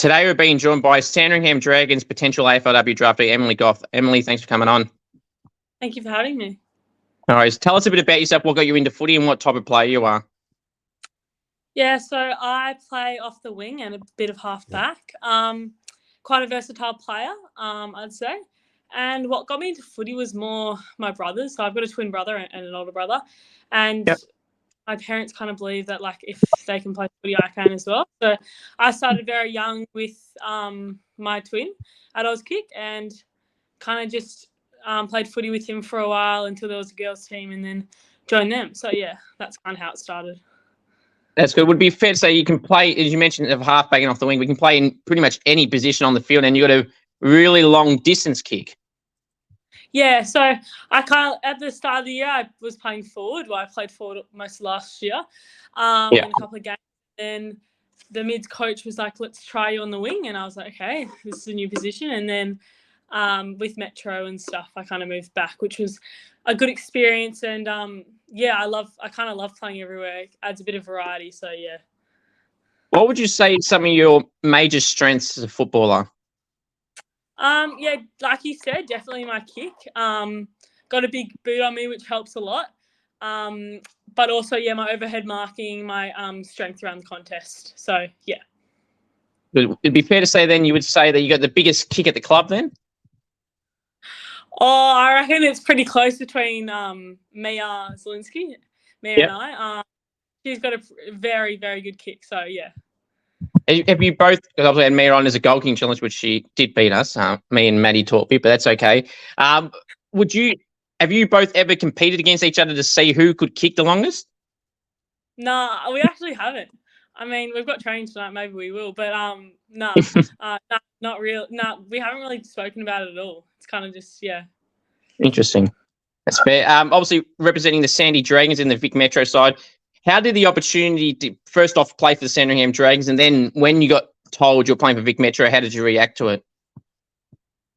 Today we're being joined by Sandringham Dragons potential AFLW draftee Emily Gough. Emily, thanks for coming on. Thank you for having me. All right, tell us a bit about yourself, what got you into footy and what type of player you are. Yeah, so I play off the wing and a bit of half-back. Quite a versatile player, I'd say. And what got me into footy was more my brothers. So I've got a twin brother and an older brother. And my parents kind of believe that, like, if they can play footy, I can as well. So I started very young with my twin at Auskick and kind of just played footy with him for a while until there was a girls' team and then joined them. So, yeah, that's kind of how it started. That's good. Would it be fair to say you can play, as you mentioned, of half-back and off the wing, we can play in pretty much any position on the field and you've got a really long distance kick? Yeah, so at the start of the year, I was playing forward. Well, I played forward most last year in a couple of games. And the mids coach was like, let's try you on the wing. And I was like, okay, this is a new position. And then with Metro and stuff, I kind of moved back, which was a good experience. And I kind of love playing everywhere. It adds a bit of variety. So, yeah. What would you say some of your major strengths as a footballer? Yeah, like you said, definitely my kick. Got a big boot on me, which helps a lot. But also, yeah, my overhead marking, my strength around the contest. So, yeah. It'd be fair to say then you would say that you got the biggest kick at the club then? Oh, I reckon it's pretty close between Mia Zielinski, and I. She's got a very, very good kick. So, yeah. Have you both, because obviously I had Mia on as a goal king challenge, which she did beat us. Me and Maddie taught me, but that's okay. Have you both ever competed against each other to see who could kick the longest? No, we actually haven't. I mean, we've got training tonight, maybe we will, but no, not real. No, we haven't really spoken about it at all. It's kind of just, yeah. Interesting. That's fair. Obviously representing the Sandy Dragons in the Vic Metro side, how did the opportunity to first off play for the Sandringham Dragons, and then when you got told you're playing for Vic Metro, how did you react to it?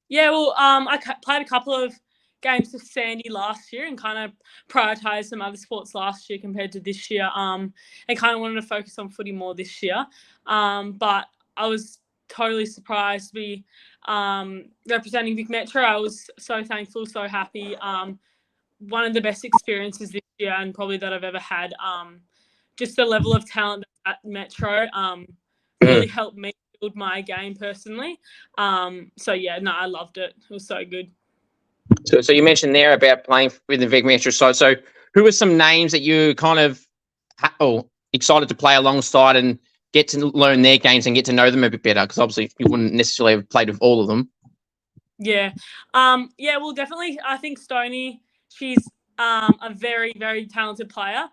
Yeah, well, I played a couple of games for Sandy last year and kind of prioritised some other sports last year compared to this year, and kind of wanted to focus on footy more this year. But I was totally surprised to be representing Vic Metro. I was so thankful, so happy. One of the best experiences this year and probably that I've ever had. Just the level of talent at Metro really helped me build my game personally. I loved it. It was so good. So you mentioned there about playing with the Vic Metro side. So who are some names that you kind of excited to play alongside and get to learn their games and get to know them a bit better? Because obviously you wouldn't necessarily have played with all of them. Yeah. Well, definitely. I think Stoney, she's a very, very talented player.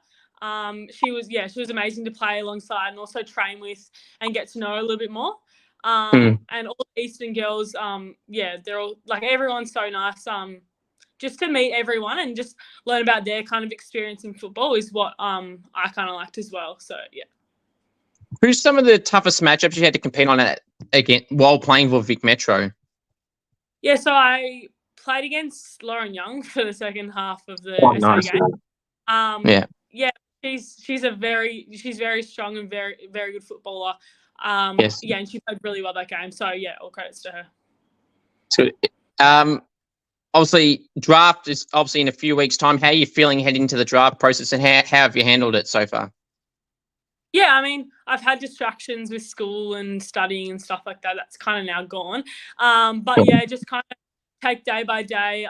She was amazing to play alongside and also train with and get to know a little bit more. And all the Eastern girls, they're all like, everyone's so nice. Just to meet everyone and just learn about their kind of experience in football is what I kind of liked as well. So yeah. Who's some of the toughest matchups you had to compete on again while playing for Vic Metro? Yeah, so I played against Lauren Young for the second half of the nice game. She's very strong and very, very good footballer. And she played really well that game. So yeah, all credits to her. So, obviously, draft is obviously in a few weeks' time. How are you feeling heading into the draft process, and how have you handled it so far? Yeah, I mean, I've had distractions with school and studying and stuff like that. That's kind of now gone. But yeah, just kind of take day by day,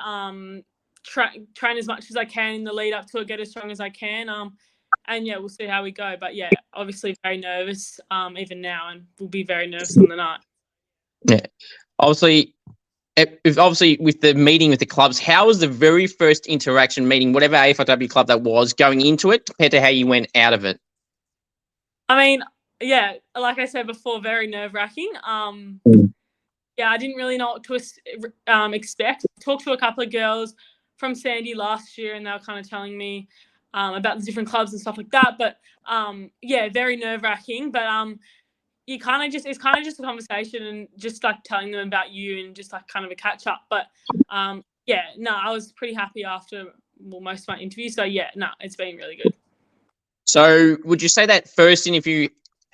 train as much as I can in the lead up to it, get as strong as I can. And yeah, we'll see how we go. But yeah, obviously very nervous even now, and we'll be very nervous on the night. Yeah, obviously with the meeting with the clubs, how was the very first interaction meeting, whatever AFLW club that was, going into it compared to how you went out of it? I mean, yeah, like I said before, very nerve-wracking. Yeah, I didn't really know what to expect. I talked to a couple of girls from Sandy last year, and they were kind of telling me about the different clubs and stuff like that. But very nerve-wracking. But it's kind of just a conversation and just like telling them about you and just like kind of a catch-up. But I was pretty happy after most of my interviews. So yeah, it's been really good. So would you say that first interview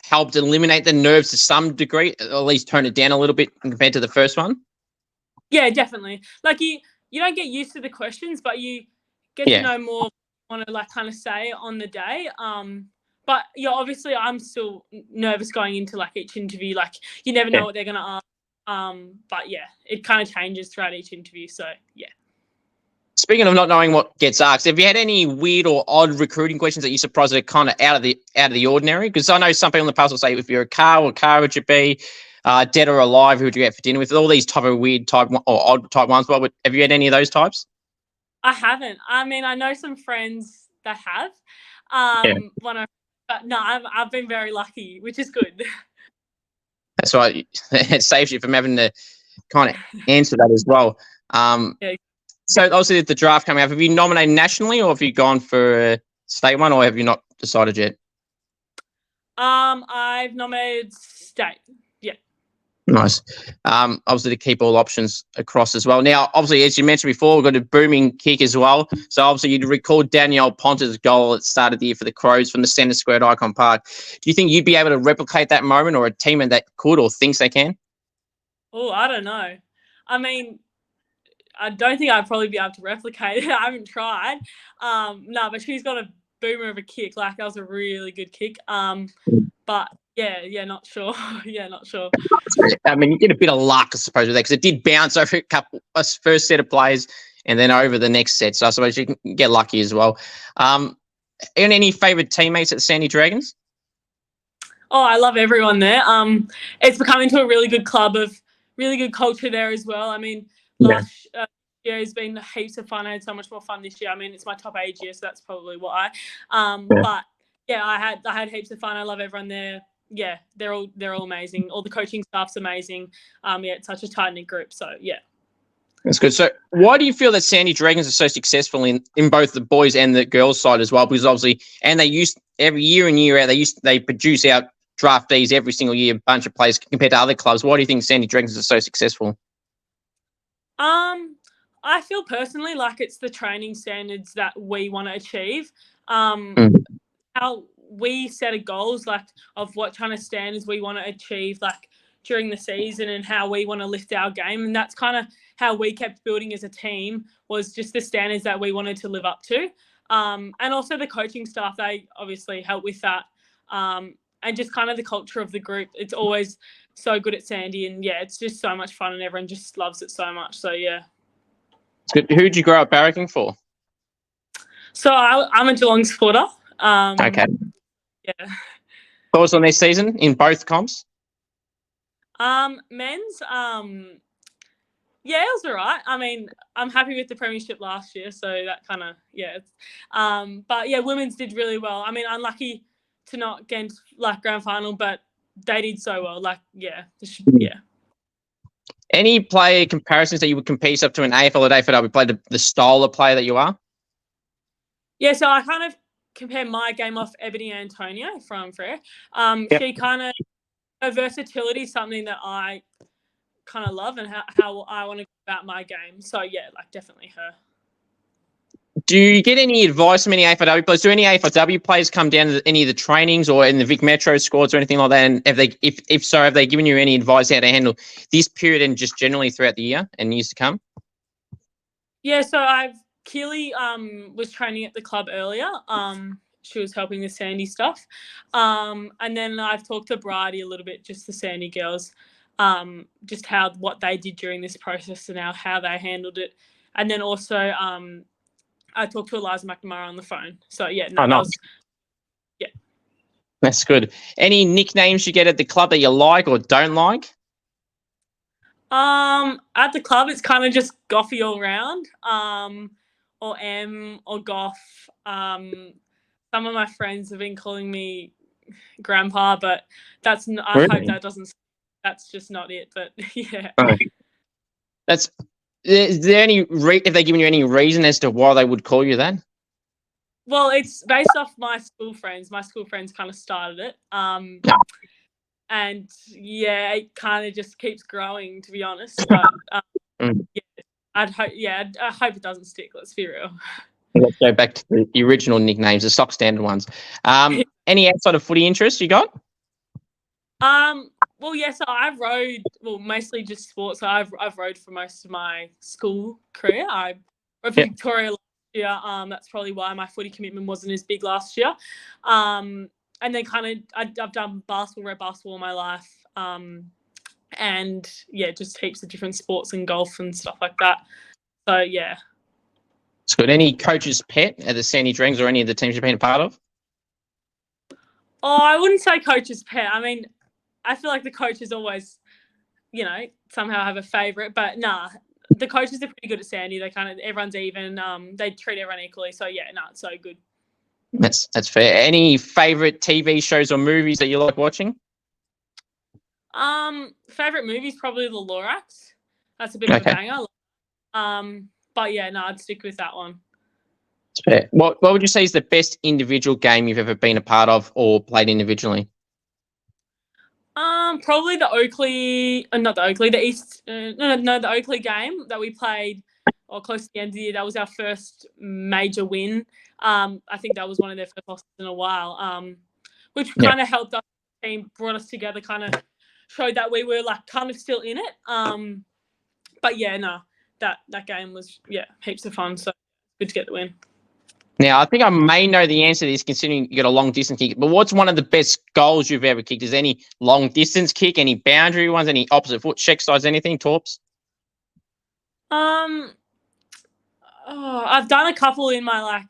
helped eliminate the nerves to some degree, or at least tone it down a little bit compared to the first one? Yeah, definitely. Like you don't get used to the questions, but you get to know more want to like kind of say on the day. But yeah, obviously I'm still nervous going into like each interview. Like you never know what they're gonna ask. But yeah, it kind of changes throughout each interview. So yeah. Speaking of not knowing what gets asked, have you had any weird or odd recruiting questions that you're surprised that are kind of out of the ordinary? Because I know some people in the past will say, if you're a car, what car would you be? Dead or alive, who would you get for dinner with? All these type of weird type or odd type ones. But have you had any of those types? I haven't. I mean, I know some friends that have. But no, I've been very lucky, which is good. That's right. It saves you from having to kind of answer that as well. So obviously the draft coming up, have you nominated nationally or have you gone for a state one or have you not decided yet? I've nominated state. Yeah. Nice. Obviously to keep all options across as well. Now, obviously, as you mentioned before, we've got a booming kick as well. So obviously you'd recall Danielle Ponta's goal at the start of the year for the Crows from the centre square at Icon Park. Do you think you'd be able to replicate that moment or a team that could or thinks they can? Oh, I don't know. I mean, I don't think I'd probably be able to replicate it. I haven't tried. No, but she's got a boomer of a kick. Like, that was a really good kick. But yeah, not sure. Not sure. I mean, you get a bit of luck, I suppose, with that because it did bounce over a first set of players and then over the next set. So I suppose you can get lucky as well. Any favourite teammates at the Sandy Dragons? Oh, I love everyone there. It's become into a really good club of really good culture there as well. I mean, last year has been heaps of fun. I had so much more fun this year. I mean, it's my top age year, so that's probably why. But yeah, I had heaps of fun. I love everyone there. Yeah, they're all amazing. All the coaching staff's amazing. It's such a tight knit group. So yeah. That's good. So why do you feel that Sandy Dragons are so successful in both the boys and the girls side as well? Because obviously, and they used every year in year out, they produce out draftees every single year, a bunch of players compared to other clubs. Why do you think Sandy Dragons are so successful? I feel personally like it's the training standards that we want to achieve. How we set a goals like of what kind of standards we want to achieve like during the season and how we want to lift our game, and that's kind of how we kept building as a team, was just the standards that we wanted to live up to. And also the coaching staff, they obviously help with that. And just kind of the culture of the group. It's always so good at Sandy, and yeah, it's just so much fun and everyone just loves it so much. So yeah. Good. Who did you grow up barracking for? So I'm a Geelong supporter. Okay. Yeah. Thoughts on this season in both comps? Men's, yeah, it was all right. I mean, I'm happy with the premiership last year, so that kind of, yeah. But yeah, women's did really well. I mean, unlucky to not get into, like, grand final, but they did so well. Like, yeah. Any player comparisons that you would compare yourself to an AFL or AFLW player, the style of player that you are? Yeah, so I kind of compare my game off Ebony Antonio from Frere. She kind of, her versatility is something that I kind of love and how I want to go about my game. So, yeah, like definitely her. Do you get any advice from any AFLW players? Do any AFLW players come down to any of the trainings or in the Vic Metro squads or anything like that? And if so, have they given you any advice how to handle this period and just generally throughout the year and years to come? Yeah, so Keely was training at the club earlier. She was helping with Sandy stuff. And then I've talked to Bridie a little bit, just the Sandy girls, just what they did during this process and how they handled it. And then also I talked to Eliza McNamara on the phone. So, yeah. Yeah. That's good. Any nicknames you get at the club that you like or don't like? At the club, it's kind of just Goughy all round, or M or Gough. Some of my friends have been calling me Grandpa, but I hope that doesn't. That's just not it. But yeah. Is there any if they've given you any reason as to why they would call you that? Well, it's based off my school friends. My school friends kind of started it. And yeah, it kind of just keeps growing, to be honest. But I hope it doesn't stick. Let's be real. Let's go back to the original nicknames, the stock standard ones. Any outside of footy interests you got? Well, yeah, so I've rode, mostly just sports. So I've rode for most of my school career. I rode for Victoria last year. That's probably why my footy commitment wasn't as big last year. And then I've done red basketball all my life. And yeah, just heaps of different sports and golf and stuff like that. So yeah. It's good. Any coach's pet at the Sandy Dragons or any of the teams you've been a part of? Oh, I wouldn't say coach's pet. I mean, I feel like the coaches always, somehow have a favourite, but nah, the coaches are pretty good at Sandy. They everyone's even. They treat everyone equally. So yeah, it's so good. That's fair. Any favourite TV shows or movies that you like watching? Favourite movies probably The Lorax. That's a bit of a banger. But yeah, I'd stick with that one. That's fair. What would you say is the best individual game you've ever been a part of or played individually? Probably the Oakley, not the Oakley, the East, the Oakley game that we played, or close to the end of the year. That was our first major win. I think that was one of their first losses in a while. Which kind of helped us. The team brought us together, kind of showed that we were kind of still in it. But yeah, that game was heaps of fun. So good to get the win. Now, I think I may know the answer to this considering you got a long distance kick, but what's one of the best goals you've ever kicked? Is there any long distance kick, any boundary ones, any opposite foot check sides, anything, Torps? I've done a couple in my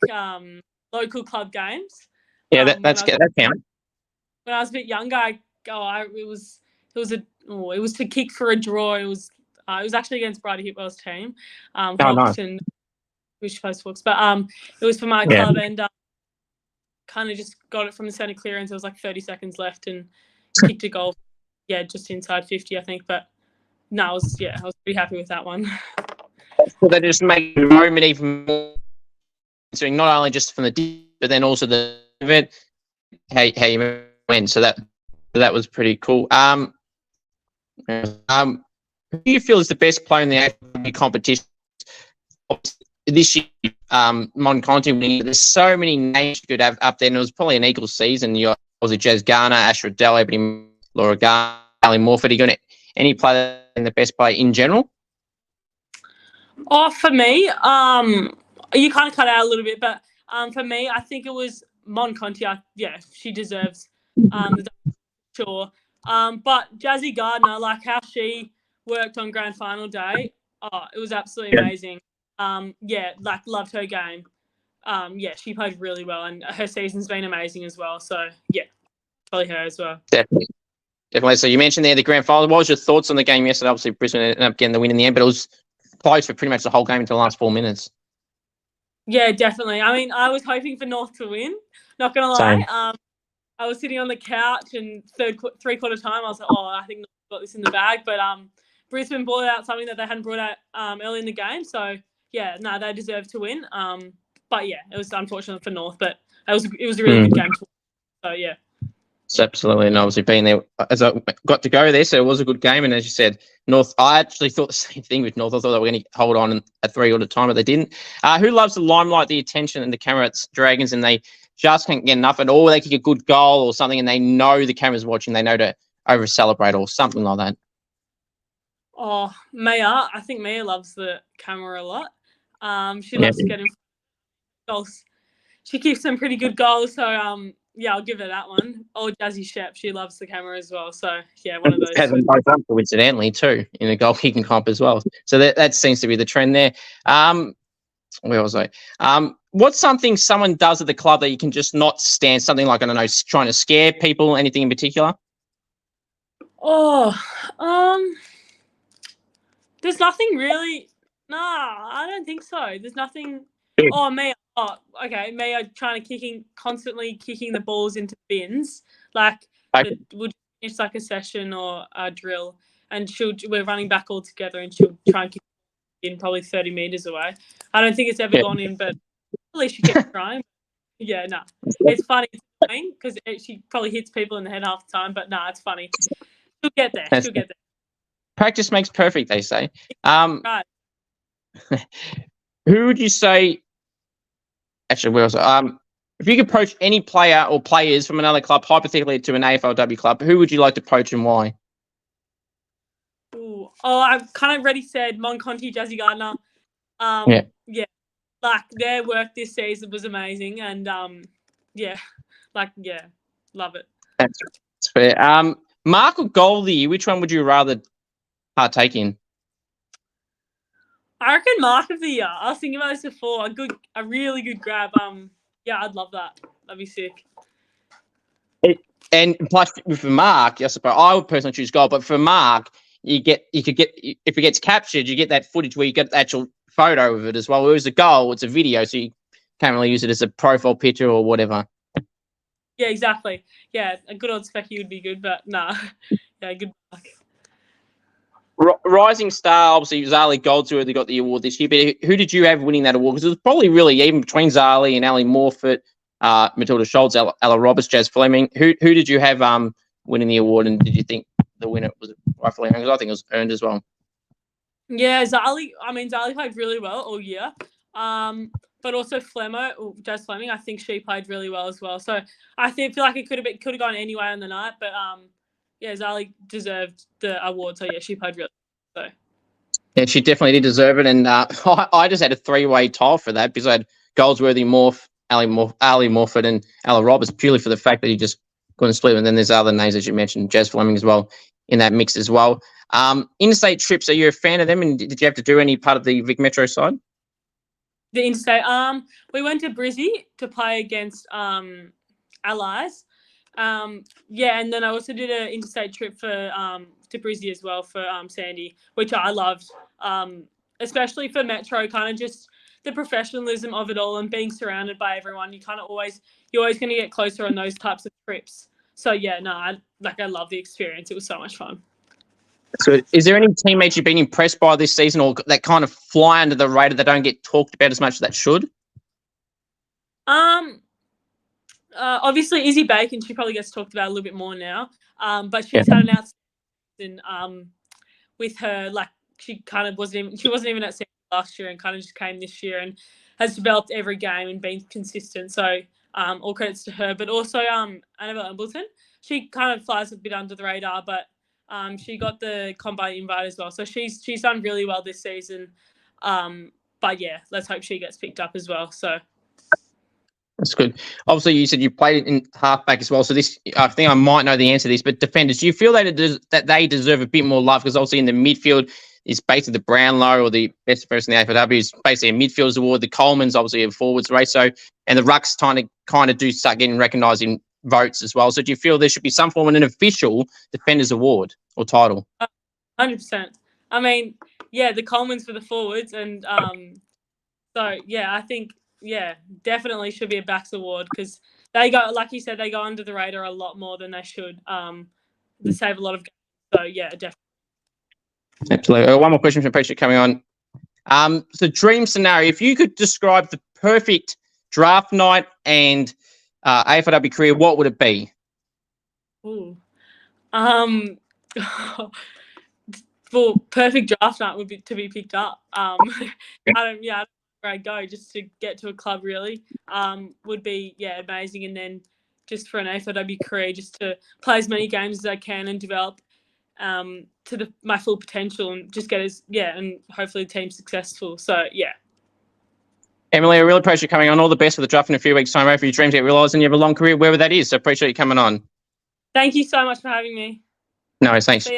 local club games. Yeah, that counts. When I was a bit younger, it was to kick for a draw. It was actually against Bridie Hipwell's team, Nice. And which plays Hawks, but it was for my club, and kind of just got it from the centre clearance. It was 30 seconds left, and kicked a goal. Yeah, just inside 50, I think. But no, I was pretty happy with that one. So that just made the moment even more considering not only just from the but then also the event, how you win. So that was pretty cool. Who do you feel is the best player in the Aflw competition? This year, Monconti winning. There's so many names you could have up there, and it was probably an equal season. You got Jazz Garner, Ash Riddell, Laura Garner, Ali Morford. Are you got any player in the best player in general? Oh, for me, you kind of cut out a little bit, but for me, I think it was Monconti. She deserves the sure. But Jazzy Gardner, how she worked on grand final day, it was absolutely amazing. Loved her game. She played really well, and her season's been amazing as well. So probably her as well. Definitely. So you mentioned there the grand final. What was your thoughts on the game yesterday? Obviously, Brisbane ended up getting the win in the end, but it was close for pretty much the whole game until the last 4 minutes. Yeah, definitely. I mean, I was hoping for North to win. Not gonna lie. Same. I was sitting on the couch, and three-quarter time, I was like, I think North got this in the bag. But Brisbane brought out something that they hadn't brought out early in the game. So they deserved to win. But it was unfortunate for North, but it was a really good game. So So absolutely, and obviously being there as I got to go there, so it was a good game. And as you said, North, I actually thought the same thing with North. I thought they were going to hold on at 3 all the time, but they didn't. Who loves the limelight, the attention, and the camera? It's Dragons, and they just can't get enough. And they kick a good goal or something, and they know the camera's watching. They know to over celebrate or something like that. Oh, Maya, I think Maya loves the camera a lot. She loves to get in goals. She keeps some pretty good goals, so I'll give her that one. Or Jazzy Shep, she loves the camera as well. So one of those. Has them both up coincidentally too in the goal kicking comp as well. So that seems to be the trend there. Where was I? What's something someone does at the club that you can just not stand? Something like, I don't know, trying to scare people. Anything in particular? There's nothing really. Nah, I don't think so. There's nothing. Oh, Mia. Oh, okay. Mia constantly kicking the balls into bins. Would finish a session or a drill, and we're running back all together, and she'll try and kick in probably 30 meters away. I don't think it's ever gone in, but at least she kept trying. It's funny because she probably hits people in the head half the time, but it's funny. She'll get there. Practice makes perfect, they say. Right. Who would you say? Actually, where was I? If you could poach any player or players from another club, hypothetically to an AFLW club, who would you like to poach and why? Ooh. Oh, I've kind of already said Monconti, Jazzy Gardner. Yeah, like their work this season was amazing, and love it. That's fair. Mark or Goldie, which one would you rather partake in? I reckon Mark of the Year. I was thinking about this before. A really good grab. Yeah, I'd love that. That'd be sick. And plus, for Mark, I suppose I would personally choose Gold, but for Mark, you could get if it gets captured, you get that footage where you get the actual photo of it as well. Whereas a goal, it's a video, so you can't really use it as a profile picture or whatever. Yeah, exactly. Yeah, a good old specky would be good, but nah. Yeah, good luck. Rising star, obviously, Zali Goldsworthy got the award this year, but who did you have winning that award? Because it was probably really even between Zali and Ali Morfitt, Matilda Schultz, Ella Roberts, Jazz Fleming. Who did you have winning the award, and did you think the winner was rightfully earned? Because I think it was earned as well. Yeah, Zali played really well all year. But also Jazz Fleming, I think she played really well as well. So I feel like it could have gone anyway on the night, but yeah, Zali deserved the award. So yeah, she played really well. So. Yeah, she definitely did deserve it, and I just had a three-way tie for that because I had Goldsworthy, Ali Morfitt, and Ella Roberts purely for the fact that he just couldn't split. And then there's other names as you mentioned, Jazz Fleming as well in that mix as well. Interstate trips, are you a fan of them? And did you have to do any part of the Vic Metro side? The interstate. We went to Brizzy to play against Allies. Yeah, and then I also did an interstate trip for to Brizzy as well for Sandy, which I loved. Especially for Metro, kind of just the professionalism of it all and being surrounded by everyone. You're always going to get closer on those types of trips. So yeah, no, I love the experience. It was so much fun. So, is there any teammates you've been impressed by this season, or that kind of fly under the radar that don't get talked about as much as that should? Obviously Izzy Bacon, she probably gets talked about a little bit more now. But she's had an outstanding with her, like she wasn't even at Sandy last year and kind of just came this year and has developed every game and been consistent. So all credits to her. But also Annabelle Embleton, she kind of flies a bit under the radar, but she got the combine invite as well. So she's done really well this season. But yeah, let's hope she gets picked up as well. So that's good. Obviously, you said you played in halfback as well. So this, I think I might know the answer to this, but defenders, do you feel that they deserve a bit more love? Because obviously in the midfield is basically the Brownlow or the best person in the AFLW is basically a midfielders award. The Coleman's obviously a forwards race. So, and the Rucks kind of do start getting recognised in votes as well. So do you feel there should be some form of an official defenders award or title? 100%. I mean, yeah, the Coleman's for the forwards, and so yeah, I think definitely should be a backs award because they go, like you said, they go under the radar a lot more than they should. They save a lot of games. So yeah, definitely. Absolutely. One more question from Patricia coming on. So dream scenario, if you could describe the perfect draft night and AFLW career, what would it be? Ooh. Well, perfect draft night would be to be picked up. I don't know where I go just to get to a club really. Would be amazing, and then just for an AFLW career, just to play as many games as I can and develop to my full potential and just get and hopefully the team successful. So yeah. Emily, I really appreciate you coming on. All the best for the draft in a few weeks' time. Hopefully your dreams get realised and you have a long career wherever that is. So appreciate you coming on. Thank you so much for having me. No, thanks.